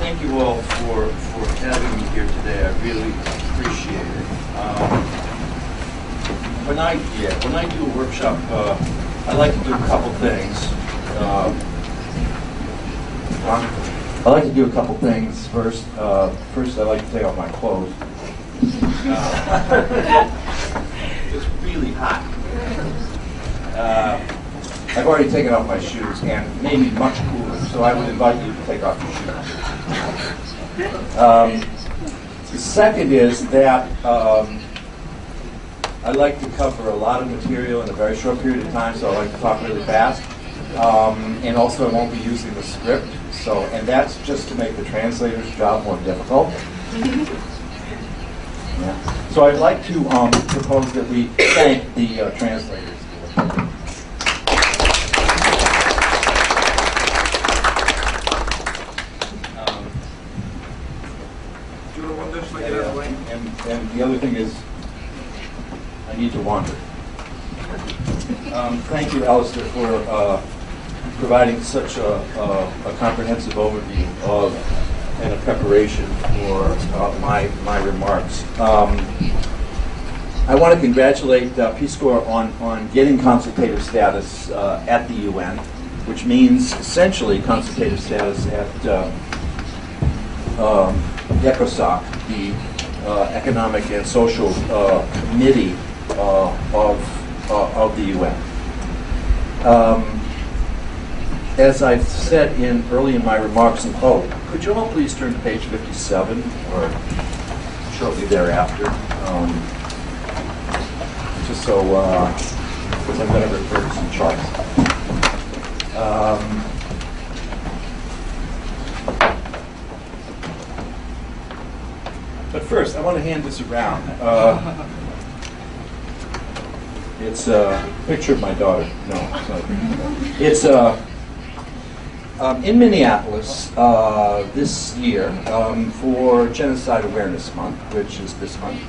thank you all for having me here today. I really appreciate it. When I do a workshop, I like to do a couple things. I like to do a couple things. First, I like to take off my clothes. It's really hot. I've already taken off my shoes, and it made me much cooler, so I would invite you to take off your shoes. The second is that I like to cover a lot of material in a very short period of time, so I like to talk really fast. And also I won't be using the script, and that's just to make the translator's job more difficult. Yeah. So I'd like to propose that we thank the translators. And the other thing is, I need to wander. Thank you, Alistair, for providing such a comprehensive overview of and a preparation for my remarks. I want to congratulate Peace Corps on getting consultative status at the UN, which means essentially consultative status at EKHR, the Economic and Social Committee of the UN. As I've said early in my remarks, could you all please turn to page 57 or shortly thereafter? Just so, because I'm going to refer to some charts. But first, I want to hand this around. It's a picture of my daughter. No, it's not. It's in Minneapolis this year for Genocide Awareness Month, which is this month.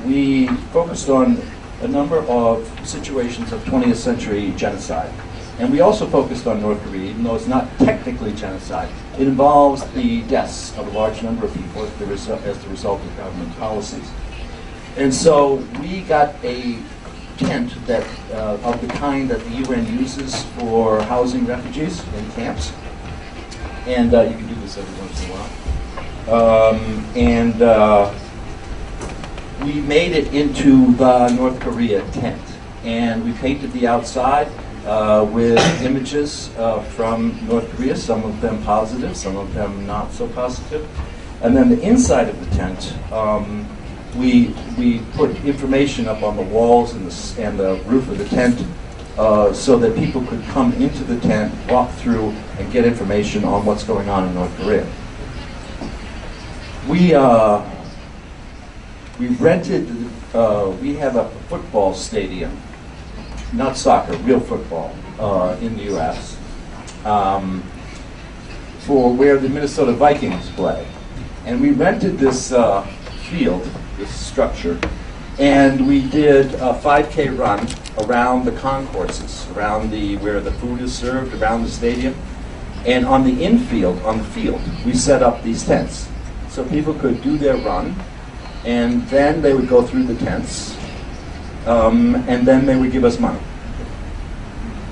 We focused on a number of situations of 20th century genocide. And we also focused on North Korea, even though it's not technically genocide. It involves the deaths of a large number of people as the result of government policies. And so we got a tent that of the kind that the UN uses for housing refugees in camps. And you can do this every once in a while. We made it into the North Korea tent. And we painted the outside with images from North Korea, some of them positive, some of them not so positive. And then the inside of the tent, we put information up on the walls and the roof of the tent so that people could come into the tent, walk through, and get information on what's going on in North Korea. We rented, we have a football stadium, not soccer, real football, in the U.S. For where the Minnesota Vikings play. And we rented this field, this structure, and we did a 5K run around the concourses, around where the food is served, around the stadium. And on the infield, on the field, we set up these tents. So people could do their run, and then they would go through the tents, and then they would give us money.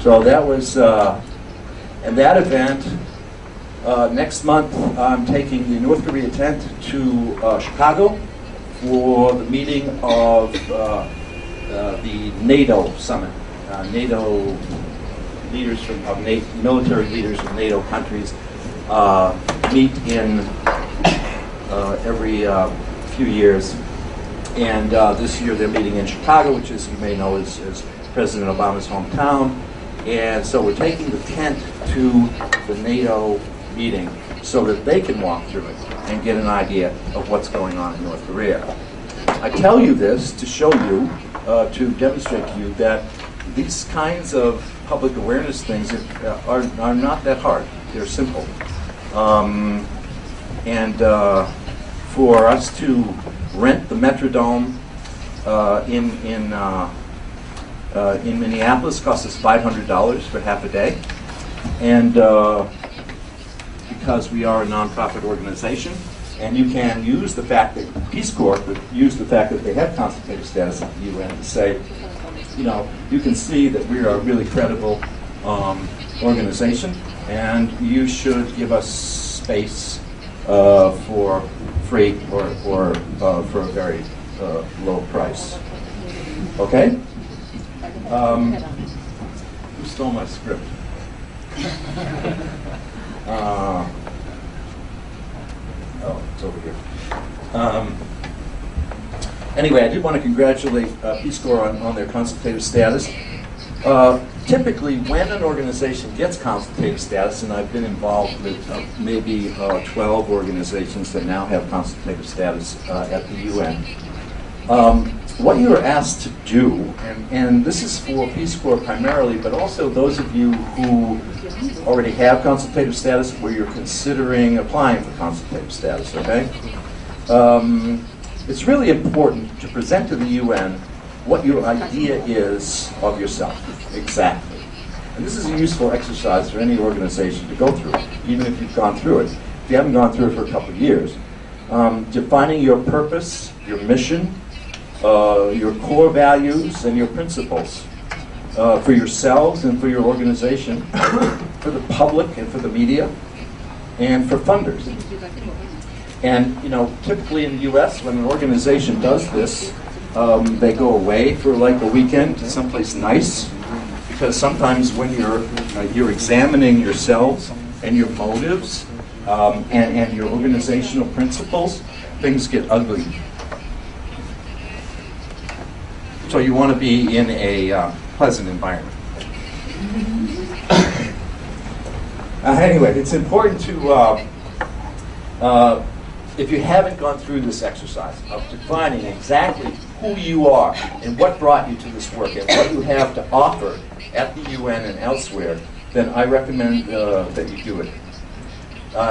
So that was, and that event, next month I'm taking the North Korea tent to Chicago for the meeting of the NATO summit. NATO leaders military leaders of NATO countries meet in every few years. And this year they're meeting in Chicago, which, as you may know, is President Obama's hometown. And so we're taking the tent to the NATO meeting so that they can walk through it and get an idea of what's going on in North Korea. I tell you this to show you, to demonstrate to you that these kinds of public awareness things are not that hard. They're simple. For us to rent the Metrodome in Minneapolis cost us $500 for half a day, and because we are a nonprofit organization, and you can use the fact that Peace Corps use the fact that they have consultative status at the UN to say, you know, you can see that we are a really credible organization, and you should give us space for free or for a very low price. Okay? Who stole my script? Oh, it's over here. Anyway, I do want to congratulate Peace Corps on their consultative status. Typically, when an organization gets consultative status, and I've been involved with maybe 12 organizations that now have consultative status at the UN, what you are asked to do, and this is for Peace Corps primarily, but also those of you who already have consultative status where you're considering applying for consultative status, okay? It's really important to present to the UN what your idea is of yourself, exactly. And this is a useful exercise for any organization to go through, even if you've gone through it. If you haven't gone through it for a couple of years. Defining your purpose, your mission, your core values, and your principles for yourselves and for your organization, for the public and for the media, and for funders. And, you know, typically in the U.S., when an organization does this, they go away for like a weekend to someplace nice, because sometimes when you're examining yourselves and your motives and your organizational principles, things get ugly. So you want to be in a pleasant environment. Anyway, it's important to, if you haven't gone through this exercise of defining exactly who you are and what brought you to this work and what you have to offer at the UN and elsewhere, then I recommend that you do it.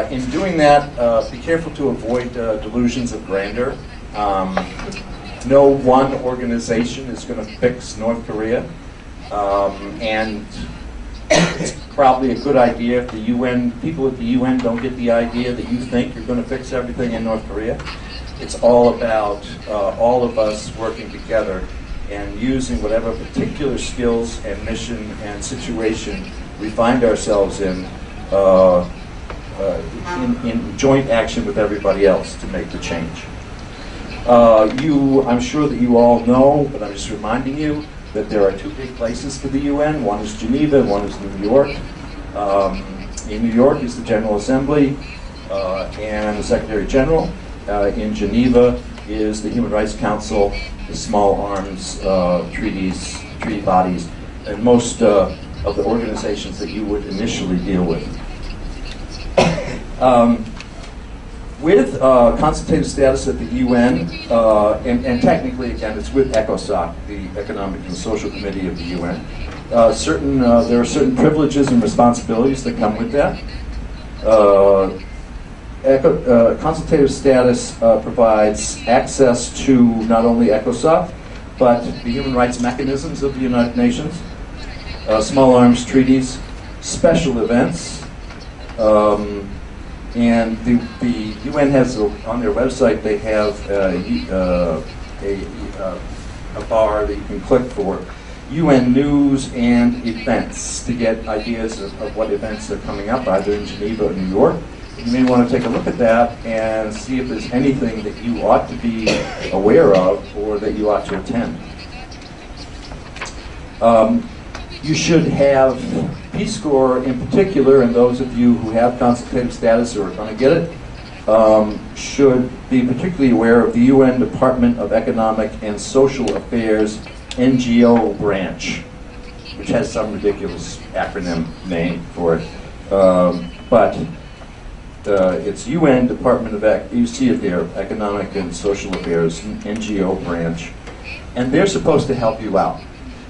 In doing that, be careful to avoid delusions of grandeur. No one organization is going to fix North Korea, and it's probably a good idea if the UN, people at the UN don't get the idea that you think you're going to fix everything in North Korea. It's all about all of us working together and using whatever particular skills and mission and situation we find ourselves in joint action with everybody else to make the change. I'm sure that you all know, but I'm just reminding you that there are two big places for the UN. One is Geneva, one is New York. In New York is the General Assembly and the Secretary General. In Geneva is the Human Rights Council, the small arms treaty bodies, and most of the organizations that you would initially deal with. With consultative status at the UN, and technically, again, it's with ECOSOC, the Economic and Social Committee of the UN. There are certain privileges and responsibilities that come with that. Consultative status provides access to not only ECOSOC, but the human rights mechanisms of the United Nations, small arms treaties, special events, and the UN has, on their website, they have a bar that you can click for UN news and events to get ideas of what events are coming up, either in Geneva or New York. You may want to take a look at that and see if there's anything that you ought to be aware of or that you ought to attend. You should have Peace Corps in particular, and those of you who have consultative status or are going to get it, should be particularly aware of the UN Department of Economic and Social Affairs NGO branch, which has some ridiculous acronym name for it. But it's UN Department of you see it there, Economic and Social Affairs NGO branch, and they're supposed to help you out.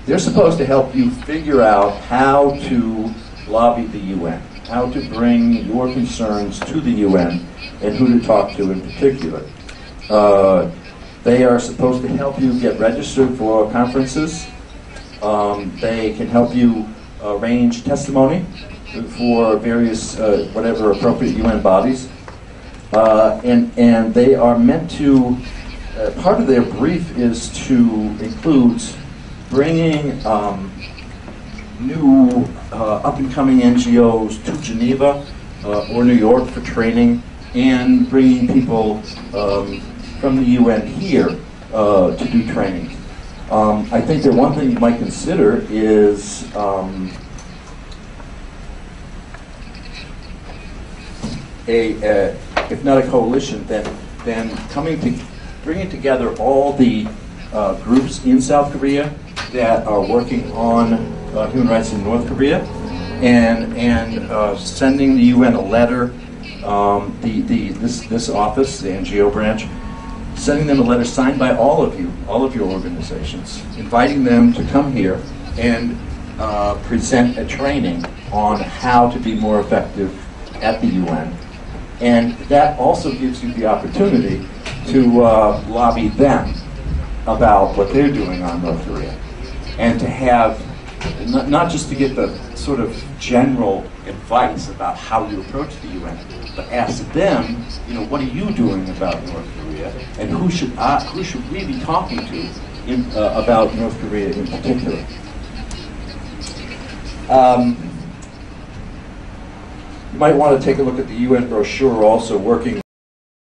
They're supposed to help you figure out how to lobby the UN, how to bring your concerns to the UN, and who to talk to in particular. They are supposed to help you get registered for conferences. They can help you arrange testimony for various, whatever appropriate UN bodies. And they are meant to, part of their brief is to include bringing new up-and-coming NGOs to Geneva or New York for training, and bringing people from the UN here to do training. I think that one thing you might consider is if not a coalition, then bringing together all the groups in South Korea that are working on human rights in North Korea, and sending the UN a letter, this office, the NGO branch, sending them a letter signed by all of your organizations, inviting them to come here and present a training on how to be more effective at the UN. And that also gives you the opportunity to lobby them about what they're doing on North Korea, and to have, not just to get the sort of general advice about how you approach the UN, but ask them, what are you doing about North Korea, and who should we be talking to about North Korea in particular. You might want to take a look at the UN brochure also, working